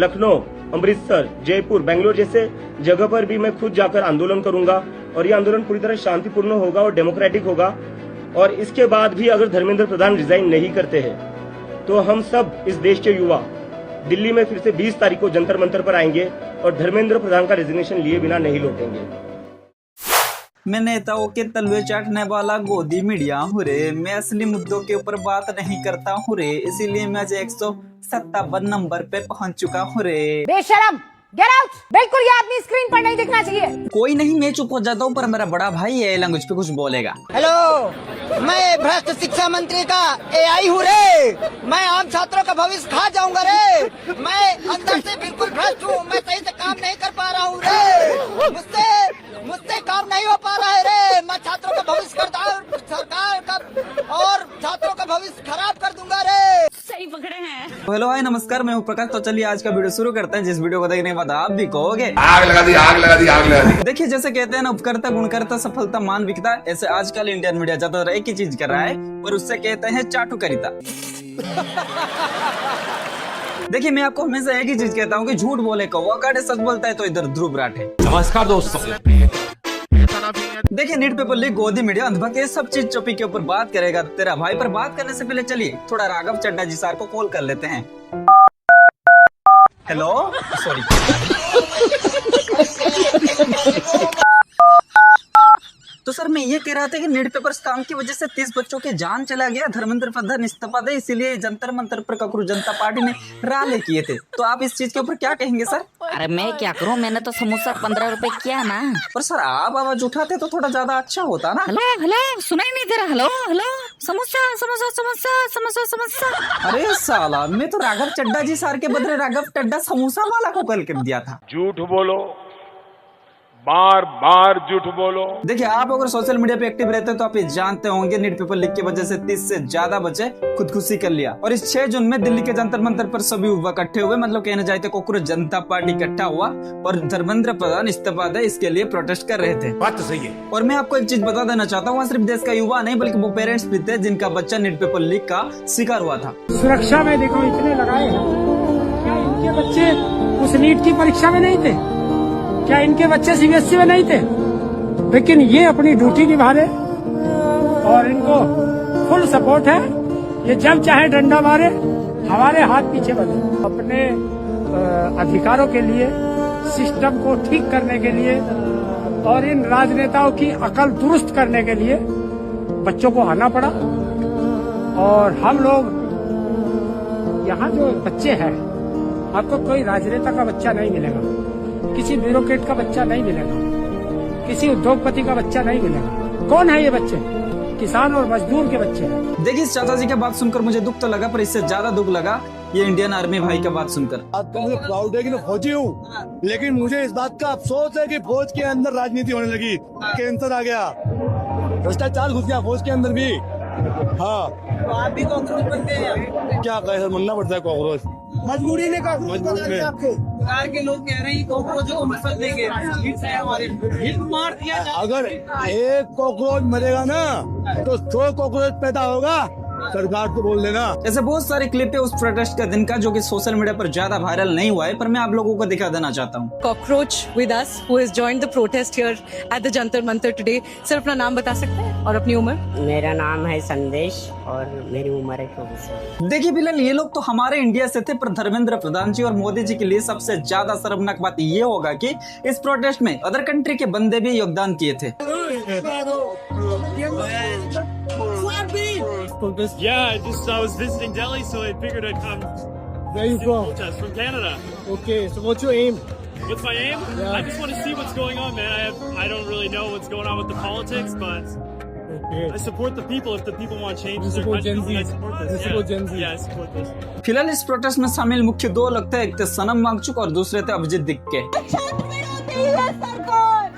लखनऊ, अमृतसर, जयपुर, बेंगलोर जैसे जगह पर भी मैं खुद जाकर आंदोलन करूंगा और ये आंदोलन पूरी तरह शांतिपूर्ण होगा और डेमोक्रेटिक होगा। और इसके बाद भी अगर धर्मेंद्र प्रधान रिजाइन नहीं करते हैं तो हम सब इस देश के युवा दिल्ली में फिर से 20 तारीख को जंतर मंतर पर आएंगे और धर्मेंद्र प्रधान का रेजिग्नेशन लिए बिना नहीं लौटेंगे। मैं नेताओं के तलवे चाटने वाला गोदी मीडिया हूँ रे, मैं असली मुद्दों के ऊपर बात नहीं करता हूँ रे, इसीलिए मैं आज 157 नंबर पे पहुँच चुका हूँ रे। बेशरम, गेट आउट! बिल्कुल ये आदमी स्क्रीन पर नहीं दिखना चाहिए। कोई नहीं, मैं चुप हो जाता हूँ, पर मेरा बड़ा भाई ये लैंग्वेज पे कुछ बोलेगा। हेलो, मैं भ्रष्ट शिक्षा मंत्री का एआई हूँ रे। मैं आम छात्रों का भविष्य खा जाऊंगा रे। मैं अंदर से बिल्कुल भ्रष्ट हूँ, मैं सही से काम नहीं कर पा रहा हूँ रे। मुझसे काम नहीं हो पा रहा है रे। मैं छात्रों का भविष्य सरकार का और छात्रों का भविष्य खराब कर दूंगा रे। सही पकड़े हैं। हेलो हाय नमस्कार, मैं हूँ प्रकाश। तो चलिए आज का वीडियो शुरू करते हैं, जिस वीडियो को देखने के बाद आप भी कहोगे आग लगा दी, आग लगा दी, आग लगा दी। देखिए, जैसे कहते हैं ना, उपकर्ता गुणकर्ता सफलता मान बिकता, ऐसे आजकल इंडियन मीडिया ज्यादातर एक ही चीज कर रहा है और उससे कहते हैं चाटुकारिता। देखिए, मैं आपको हमेशा एक ही चीज कहता हूँ कि झूठ बोले कौवा काटे, सच बोलता है तो इधर ध्रुव राठे। नमस्कार दोस्तों। देखिए, नीट पेपर लीक, गोदी मीडिया, अंधभा के सब चीज चोपी के ऊपर बात करेगा तेरा भाई। पर बात करने से पहले चलिए थोड़ा राघव चड्डा जी सर को कॉल कर लेते हैं। Hello, sorry. तो सर, मैं ये कह रहा था कि नीट पेपर स्कैम की वजह से 30 बच्चों की जान चला गया, धर्मेंद्र प्रधान इस्तीफा दे, इसीलिए जंतर मंतर पर ककरू जनता पार्टी ने रैली किए थे। तो आप इस चीज के ऊपर क्या कहेंगे सर? अरे मैं क्या करूं, मैंने तो समोसा 15 रुपए किया ना। पर सर, आप आवाज उठाते तो थोड़ा ज्यादा अच्छा होता ना। हेलो हेलो, सुनाई नहीं दे रहा? Hello hello, samosa samosa samosa samosa samosa. अरे साला, मैं तो राघव चड्डा जी सर के बदले राघव चड्डा समोसा वाला को कॉल कर दिया था। झूठ बोलो, बार बार झूठ बोलो। देखिए, आप अगर सोशल मीडिया पे एक्टिव रहते हैं तो आप ये जानते होंगे नीट पेपर लीक की वजह से 30 से ज्यादा बच्चे खुदकुशी कर लिया। और इस 6 जून में दिल्ली के जंतर मंतर पर सभी युवा इकट्ठे हुए, मतलब कहने जाए तो कोकरोच जनता पार्टी इकट्ठा हुआ और धर्मेंद्र प्रधान इस्तीफा दे, इसके लिए प्रोटेस्ट कर रहे थे। बात तो सही है। और मैं आपको एक चीज बता देना चाहता हूँ, सिर्फ देश का युवा नहीं बल्कि वो पेरेंट्स भी थे जिनका बच्चा नीट पेपर लीक का शिकार हुआ था। सुरक्षा में देखो इतने लगाए हैं, क्या इनके बच्चे उस नीट की परीक्षा में नहीं थे? क्या इनके बच्चे सीबीएसई में नहीं थे? लेकिन ये अपनी ड्यूटी निभा रहे और इनको फुल सपोर्ट है। ये जब चाहे डंडा मारे, हमारे हाथ पीछे बने। अपने अधिकारों के लिए, सिस्टम को ठीक करने के लिए और इन राजनेताओं की अकल दुरुस्त करने के लिए बच्चों को आना पड़ा। और हम लोग यहाँ जो बच्चे हैं, आपको कोई राजनेता का बच्चा नहीं मिलेगा, किसी ब्यूरोक्रेट का बच्चा नहीं मिलेगा, किसी उद्योगपति का बच्चा नहीं मिलेगा। कौन है ये बच्चे? किसान और मजदूर के बच्चे हैं। देखिए, इस चाचा जी की बात सुनकर मुझे दुख तो लगा, पर इससे ज्यादा दुख लगा ये इंडियन आर्मी भाई का बात सुनकर। बात का मुझे प्राउड है कि मैं फौजी हूँ, लेकिन मुझे इस बात का अफसोस है कि फौज के अंदर राजनीति होने लगी, कैंसर आ गया, भ्रष्टाचार घुस गया फौज के अंदर भी। हाँ, तो आप भी कॉकरोच बनते हैं? क्या कहे, मनना पड़ता है कॉकरोच, मजबूरी ने मजबूरी में। आपको सरकार के लोग कह रहे हैं कॉकरोचों को मसल देंगे, हिट मार दिया। अगर एक कॉकरोच मरेगा ना तो 100 कॉकरोच पैदा होगा, सरकार को बोल देना। ऐसे बहुत सारे क्लिप है उस प्रोटेस्ट का दिन का जो कि सोशल मीडिया पर ज्यादा वायरल नहीं हुआ है, पर मैं आप लोगों को दिखा देना चाहता हूँ। Cockroach with us who has joined the protest here at the Jantar Mantar today. Sir, अपना नाम बता सकते हैं और अपनी उम्र? मेरा नाम है संदेश और मेरी उम्र है 24। देखिए फिलहाल ये लोग तो हमारे इंडिया से थे, पर धर्मेंद्र प्रधान जी और मोदी जी के लिए सबसे ज्यादा शर्मनाक बात ये होगा कि इस प्रोटेस्ट में अदर कंट्री के बंदे भी योगदान किए थे। I was visiting Delhi, so I figured I'd come. Where you from? Protest from Canada. Okay, so what's your aim? What's my aim? Yeah. I just want to see what's going on, man. I don't really know what's going on with the politics, but Okay. I support the people. If the people want change, You in their support Gen country, Z. I support this. You Yeah. support Gen Z. Yeah, I support this. फिलहाल इस protest में शामिल मुख्य 2 लोग थे, एक थे सनम वांगचुक और दूसरे थे अभिजीत दिक्के। छात्र विरोधी है सरकार,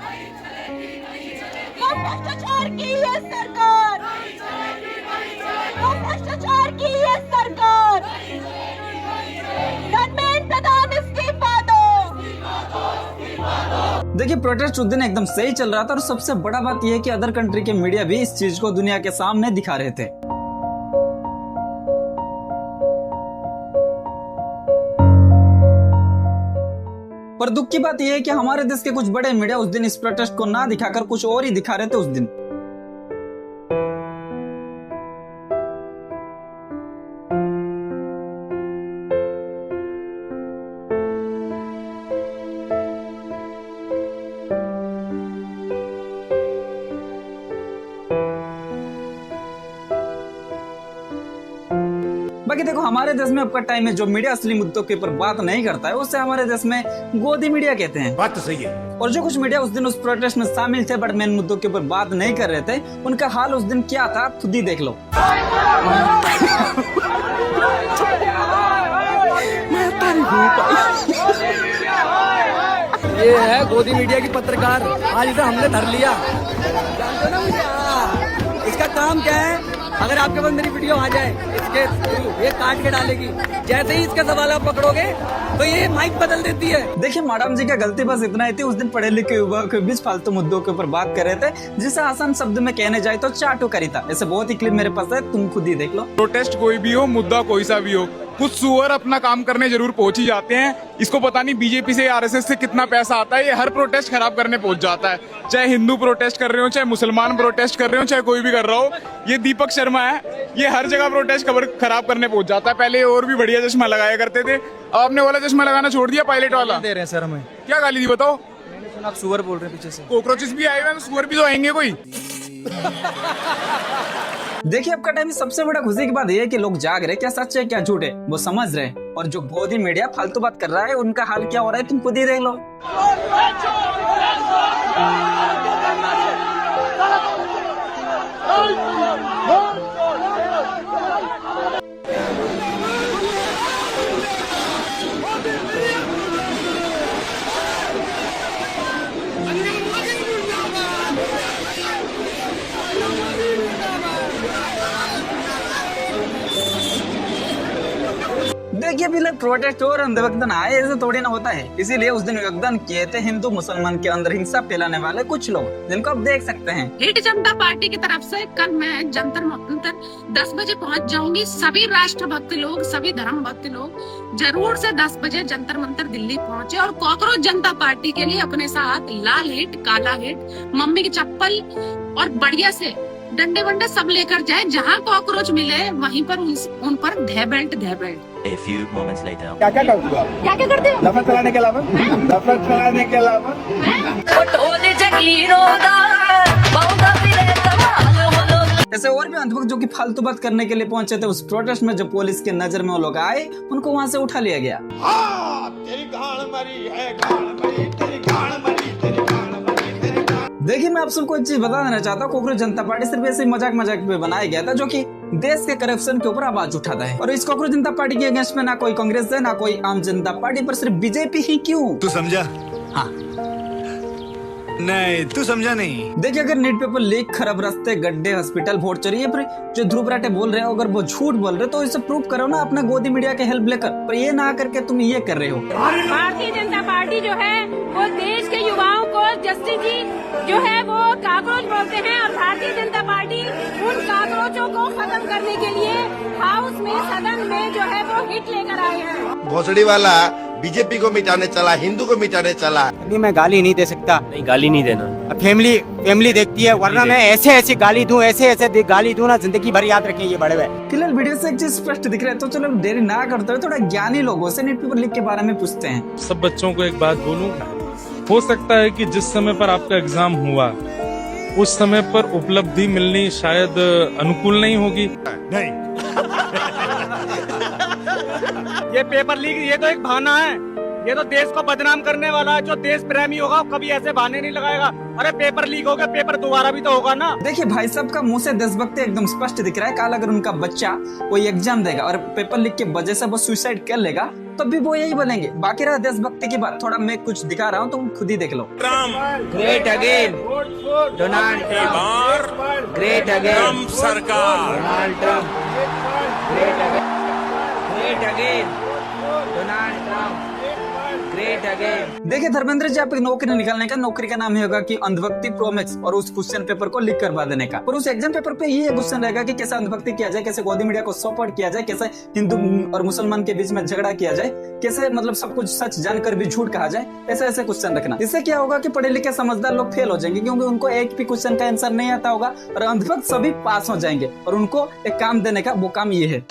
भ्रष्टाचार की है सरकार, भ्रष्टाचार की है सरकार। धर्मेंद्र प्रधान इस्तीफा दो। देखिए, प्रोटेस्ट उस दिन एकदम सही चल रहा था और सबसे बड़ा बात यह है कि अदर कंट्री के मीडिया भी इस चीज को दुनिया के सामने दिखा रहे थे। और दुख की बात यह है कि हमारे देश के कुछ बड़े मीडिया उस दिन इस प्रोटेस्ट को ना दिखाकर कुछ और ही दिखा रहे थे उस दिन। बाकी देखो, हमारे देश में अब का टाइम है जो मीडिया असली मुद्दों के ऊपर बात नहीं करता है उसे हमारे देश में गोदी मीडिया कहते हैं। बात तो सही है। और जो कुछ मीडिया उस दिन उस प्रोटेस्ट में शामिल थे बट मेन मुद्दों के ऊपर बात नहीं कर रहे थे, उनका हाल उस दिन क्या था खुद ही देख लो। ये है गोदी मीडिया की पत्रकार, आज इसे हमने धर लिया। जानते ना मुझे, इसका काम क्या है? अगर आपके पास मेरी वीडियो आ जाए इसके ये काट के डालेगी, जैसे ही इसका सवाल आप पकड़ोगे तो ये माइक बदल देती है। देखिए, मैडम जी का गलती बस इतना ही थी, उस दिन पढ़े लिखे युवा के बीच फालतू मुद्दों के ऊपर बात कर रहे थे जिसे आसान शब्द में कहने जाए तो चाटो करी था। ऐसे बहुत ही क्लिप मेरे पास है, तुम खुद ही देख लो। प्रोटेस्ट कोई भी हो, मुद्दा कोई सा भी हो, कुछ सुअर अपना काम करने जरूर पहुंच ही जाते हैं। इसको पता नहीं बीजेपी से आरएसएस से कितना पैसा आता है, ये हर प्रोटेस्ट खराब करने पहुंच जाता है। चाहे हिंदू प्रोटेस्ट कर रहे हो, चाहे मुसलमान प्रोटेस्ट कर रहे हो, चाहे कोई भी कर रहा हो, ये दीपक शर्मा है, ये हर जगह प्रोटेस्ट खराब करने पहुंच जाता है। पहले और भी बढ़िया चश्मा लगाया करते थे, अब आपने वाला चश्मा लगाना छोड़ दिया, पायलट वाला। दे रहे हैं सर हमें। क्या गाली दी बताओ? मैंने सुना आप सुअर बोल रहे हैं पीछे से। कॉकरोचेस भी आए हुए हैं, सुअर भी तो आएंगे कोई। देखिए, अब का टाइम में सबसे बड़ा खुशी की बात यह है कि लोग जाग रहे, क्या सच है क्या झूठ है वो समझ रहे हैं। और जो गोदी मीडिया फालतू बात कर रहा है उनका हाल क्या हो रहा है तुम खुद ही देख लो। देखिए, भी लोग प्रोटेस्ट और अंधभक्तन आए, ऐसे थोड़ी ना होता है। इसीलिए उस दिन योगदान किए थे हिंदू मुसलमान के अंदर हिंसा फैलाने वाले कुछ लोग, जिनको आप देख सकते हैं। हिट जनता पार्टी की तरफ से कल मैं जंतर मंतर 10 बजे पहुंच जाऊंगी। सभी राष्ट्रभक्त लोग, सभी धर्म भक्त लोग जरूर से 10 बजे जंतर मंतर दिल्ली पहुंचे और कॉकरोच जनता पार्टी के लिए अपने साथ लाल हिट, काला हिट, मम्मी की चप्पल और बढ़िया से डंडे वंडे सब लेकर जाए। जहाँ कॉकरोच मिले वहीं पर उन पर धै बेल्ट। क्या क्या करते हो? क्या क्या करते हो? नफरत फैलाने के अलावा, नफरत फैलाने के अलावा ऐसे और भी अंधभक्त जो कि फालतू बात करने के लिए पहुंचे थे उस प्रोटेस्ट में, जो पुलिस के नजर में वो लोग आए उनको वहां से उठा लिया गया। तेरी गाड़ मरी है, गाड़ मरी, तेरी गाड़ मरी, तेरी गाड़ मरी, तेरी गाड़। देखिए, मैं आप सबको एक चीज बता देना चाहता हूँ, कॉकरोच जनता पार्टी सिर्फ ऐसे मजाक पे बनाया गया था जो कि देश के करप्शन के ऊपर आवाज उठाता है। और इस कॉकरोच जनता पार्टी के अगेंस्ट में ना कोई कांग्रेस है ना कोई आम जनता पार्टी, पर सिर्फ बीजेपी ही क्यों? तू समझा? हाँ, नहीं तू समझा नहीं। देखिए, अगर नीट पेपर लीक, खराब रास्ते, गड्ढे, हॉस्पिटल, वोट चोरी, ये फिर जो ध्रुव राठे बोल रहे हो अगर वो झूठ बोल रहे तो इसे प्रूव करो ना अपना गोदी मीडिया के हेल्प लेकर, पर ये ना करके तुम ये कर रहे हो। भारतीय जनता पार्टी जो है वो देश के युवाओं को जस्टिस जी जो है वो काकरोच बोलते हैं और भारतीय जनता पार्टी उन काकरोचों को खत्म करने के लिए हाउस में, सदन में जो है वो हिट लेकर आए हैं। भोसड़ी वाला बीजेपी को मिटाने चला, हिंदू को मिटाने चला। नहीं, मैं गाली नहीं दे सकता। नहीं, गाली नहीं देना। फैमिली देखती है, वरना मैं ऐसे गाली दूं, ऐसे गाली दूं ना, जिंदगी भर याद रखें ये बड़े हुए। फिलहाल वीडियो से एक चीज स्पष्ट दिख रहा है, तो चलो देरी ना करते हुए थोड़ा ज्ञानी लोगों से नीट पेपर लीक के बारे में पूछते हैं। सब बच्चों को एक बात बोलूं, हो सकता है कि जिस समय पर आपका एग्जाम हुआ उस समय पर उपलब्धि मिलनी शायद अनुकूल नहीं होगी। नहीं ये पेपर लीक, ये तो एक बहाना है, ये तो देश को बदनाम करने वाला है। जो देश प्रेमी होगा कभी ऐसे बहाने नहीं लगाएगा। अरे पेपर लीक हो गया, पेपर दोबारा भी तो होगा ना। देखिए, भाई साहब का मुंह से देशभक्ति एकदम स्पष्ट दिख रहा है। कल अगर उनका बच्चा कोई एग्जाम देगा और पेपर लीक के वजह से वो सुसाइड कर लेगा तो भी वो यही बोलेंगे। बाकी रहा देशभक्ति की बात, थोड़ा मैं कुछ दिखा रहा हूँ, तुम खुद ही देख लो। Great again Donald Trump, great again सरकार Donald Trump, great again Donald Trump, देखिए धर्मेंद्र जी, आप नौकरी निकालने का नौकरी का नाम ही होगा कि अंधभक्ति प्रोमेक्स और उस क्वेश्चन पेपर को लिख करवा देने का। और उस एग्जाम पेपर पे ये क्वेश्चन रहेगा कि कैसे अंधभक्ति किया जाए, कैसे गोदी मीडिया को सपोर्ट किया जाए, कैसे हिंदू और मुसलमान के बीच में झगड़ा किया जाए, कैसे मतलब सब कुछ सच जानकर भी झूठ कहा जाए, ऐसे क्वेश्चन रखना। इससे क्या होगा कि पढ़े लिखे समझदार लोग फेल हो जाएंगे क्योंकि उनको एक भी क्वेश्चन का आंसर नहीं आता होगा, और अंधभक्त सभी पास हो जाएंगे। और उनको एक काम देने का, वो काम ये है।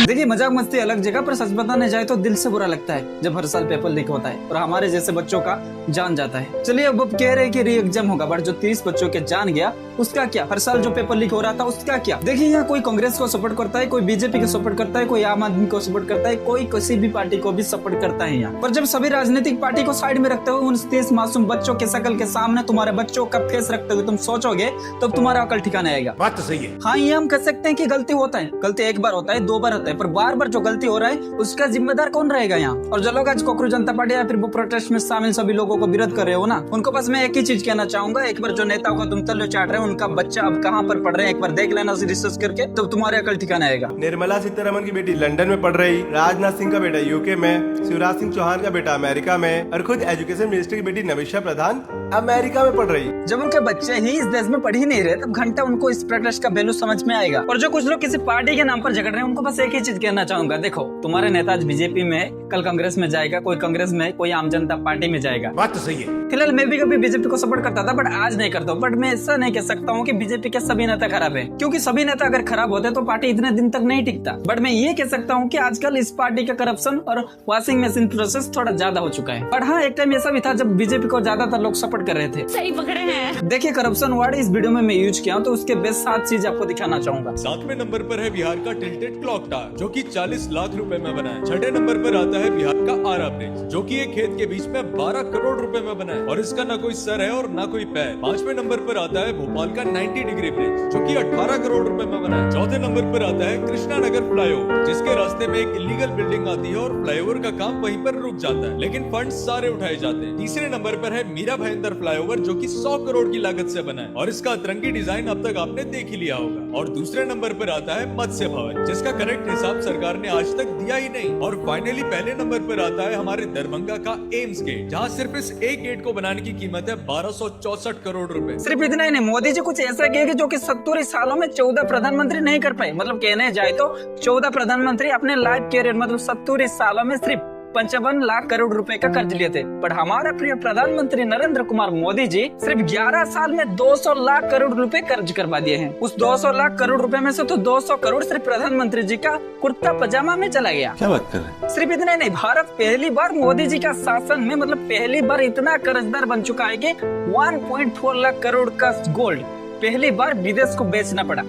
देखिए मजाक मस्ती अलग जगह पर, सच बताने जाए तो दिल से बुरा लगता है जब हर साल पेपर लीक होता है और हमारे जैसे बच्चों का जान जाता है। चलिए अब कह रहे हैं कि री एग्जाम होगा, बट जो 30 बच्चों के जान गया उसका क्या? हर साल जो पेपर लीक हो रहा था उसका क्या? देखिए यहाँ कोई कांग्रेस को सपोर्ट करता है, कोई बीजेपी को सपोर्ट करता है, कोई आम आदमी को सपोर्ट करता है, कोई किसी भी पार्टी को भी सपोर्ट करता है यहाँ पर। जब सभी राजनीतिक पार्टी को साइड में रखते हुए उन 30 मासूम बच्चों के शकल के सामने तुम्हारे बच्चों का फेस रखते हुए तुम सोचोगे तब तुम्हारा अकल ठिकाना आएगा। बात तो सही है। हाँ, ये हम कह सकते हैं कि गलती होता है, गलती एक बार होता है, 2 बार होता है, पर बार बार जो गलती हो रहा है उसका जिम्मेदार कौन रहेगा यहाँ? और जो लोग आज कांग्रेस जनता पार्टी या फिर वो प्रोटेस्ट में शामिल सभी लोगों को विरोध कर रहे हो ना, उनको बस मैं एक ही चीज कहना चाहूंगा, एक बार जो नेताओं को तुम तल्ले चाट रहे हो उनका बच्चा अब कहाँ पर पढ़ रहे हैं एक बार देख लेना रिसर्च करके, तब तुम्हारे अकल ठिकाना आएगा। निर्मला सीतारमन की बेटी लंदन में पढ़ रही, राजनाथ सिंह का बेटा यूके में, शिवराज सिंह चौहान का बेटा अमेरिका में, और खुद एजुकेशन मिनिस्टर की बेटी नमिषा प्रधान अमेरिका में पढ़ रही। जब उनके बच्चे ही इस देश में पढ़ ही नहीं रहे तब घंटा उनको इस प्रोटेस्ट का वैल्यू समझ में आएगा। और जो कुछ लोग किसी पार्टी के नाम पर झगड़ रहे हैं उनको बस एक ही चीज कहना चाहूंगा, देखो तुम्हारे नेता आज बीजेपी में, कल कांग्रेस में जाएगा, कोई कांग्रेस में, कोई आम जनता पार्टी में जाएगा। बात तो सही है। फिलहाल मैं भी कभी बीजेपी को सपोर्ट करता था बट आज नहीं करता हूँ। बट मैं ऐसा नहीं कह सकता हूँ कि बीजेपी के सभी नेता खराब है, क्योंकि सभी नेता अगर खराब होते तो पार्टी इतने दिन तक नहीं टिकता। बट मैं ये कह सकता हूँ कि आजकल इस पार्टी का करप्शन और वॉशिंग मशीन प्रोसेस थोड़ा ज्यादा हो चुका है। बट हाँ, एक टाइम ऐसा भी था जब बीजेपी को ज्यादातर लोग सपोर्ट कर रहे थे। सही पकड़े हैं। देखिए करप्शन वर्ड इस वीडियो में मैं यूज किया हूँ तो उसके बेस्ट 7 चीज आपको दिखाना चाहूंगा। 7वें नंबर पर है बिहार का टिल्टेड क्लॉक टावर जो कि 40 लाख रुपए में बना है। 6ठे नंबर पर आता है बिहार का आरा ब्रिज जो कि एक खेत के बीच में 12 करोड़ रुपए में बना है और इसका न कोई सर है और न कोई पैर। 5वें नंबर पर आता है भोपाल का 90 डिग्री ब्रिज जो कि 18 करोड़ रुपए में बना है। 4थे नंबर पर आता है कृष्णा नगर फ्लाईओवर जिसके रास्ते में एक इलीगल बिल्डिंग आती है और फ्लाईओवर का काम वहीं पर रुक जाता है लेकिन फंड सारे उठाए जाते हैं। तीसरे नंबर पर है मीरा भाईंदर फ्लाईओवर जो कि 100 करोड़ की लागत से बना है और इसका अतरंगी डिजाइन अब तक आपने देख ही लिया होगा। और दूसरे नंबर पर आता है मत्स्य भवन जिसका करेक्ट हिसाब सरकार ने आज तक दिया ही नहीं। और फाइनली पहले नंबर पर आता है हमारे दरभंगा का एम्स गेट जहाँ सिर्फ इस एक गेट को बनाने की कीमत है 1264 करोड़ रुपए। सिर्फ इतना ही नहीं, मोदी जी कुछ ऐसा किया कि जो कि 70 सालों में 14 प्रधानमंत्री नहीं कर पाए। मतलब कहने जाए तो 14 प्रधानमंत्री अपने लाइफ कैरियर मतलब 70 सालों में सिर्फ 55 लाख करोड़ रुपए का कर्ज लिए थे। पर हमारा प्रिय प्रधानमंत्री नरेंद्र कुमार मोदी जी सिर्फ 11 साल में 200 लाख करोड़ रुपए कर्ज करवा दिए हैं। उस 200 लाख करोड़ रुपए में से तो 200 करोड़ सिर्फ प्रधानमंत्री जी का कुर्ता पजामा में चला गया। क्या बात कर रहे हैं? सिर्फ इतना ही नहीं, भारत पहली बार मोदी जी का शासन में मतलब पहली बार इतना कर्जदार बन चुका है कि 1.4 लाख करोड़ का गोल्ड पहली बार विदेश को बेचना पड़ा।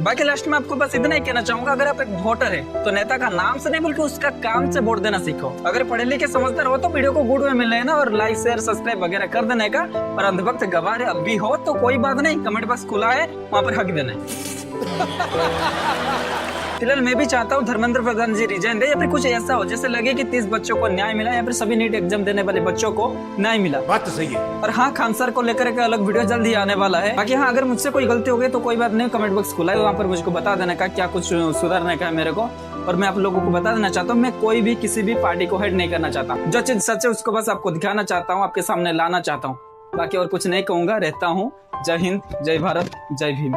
बाकी लास्ट में आपको बस इतना ही कहना चाहूंगा, अगर आप एक वोटर है तो नेता का नाम से नहीं बल्कि उसका काम से वोट देना सीखो। अगर पढ़े लिखे समझदार हो तो वीडियो को गुड में मिल लेना और लाइक शेयर सब्सक्राइब वगैरह कर देने का। और अंधभक्त गवार अब भी हो तो कोई बात नहीं, कमेंट बॉक्स खुला है, वहाँ पर हक देना है। फिलहाल मैं भी चाहता हूँ धर्मेंद्र प्रधान जी रिजाइन दे या फिर कुछ ऐसा हो जैसे लगे कि 30 बच्चों को न्याय मिला या फिर सभी नीट एग्जाम देने वाले बच्चों को न्याय मिला। बात तो सही है। और हाँ, खान सर को लेकर एक अलग वीडियो जल्द ही आने वाला है। बाकी हाँ, अगर मुझसे कोई गलती हो गई तो कोई बात नहीं, कमेंट बॉक्स खुला है, वहाँ पर मुझको बता देने का क्या कुछ सुधारने का है मेरे को। और मैं आप लोगों को बता देना चाहता हूँ, मैं कोई भी किसी भी पार्टी को हेड नहीं करना चाहता। जो चीज सच है उसको बस आपको दिखाना चाहता हूँ, आपके सामने लाना चाहता हूँ। बाकी और कुछ नहीं कहूंगा, रहता हूँ। जय हिंद, जय भारत, जय भीम।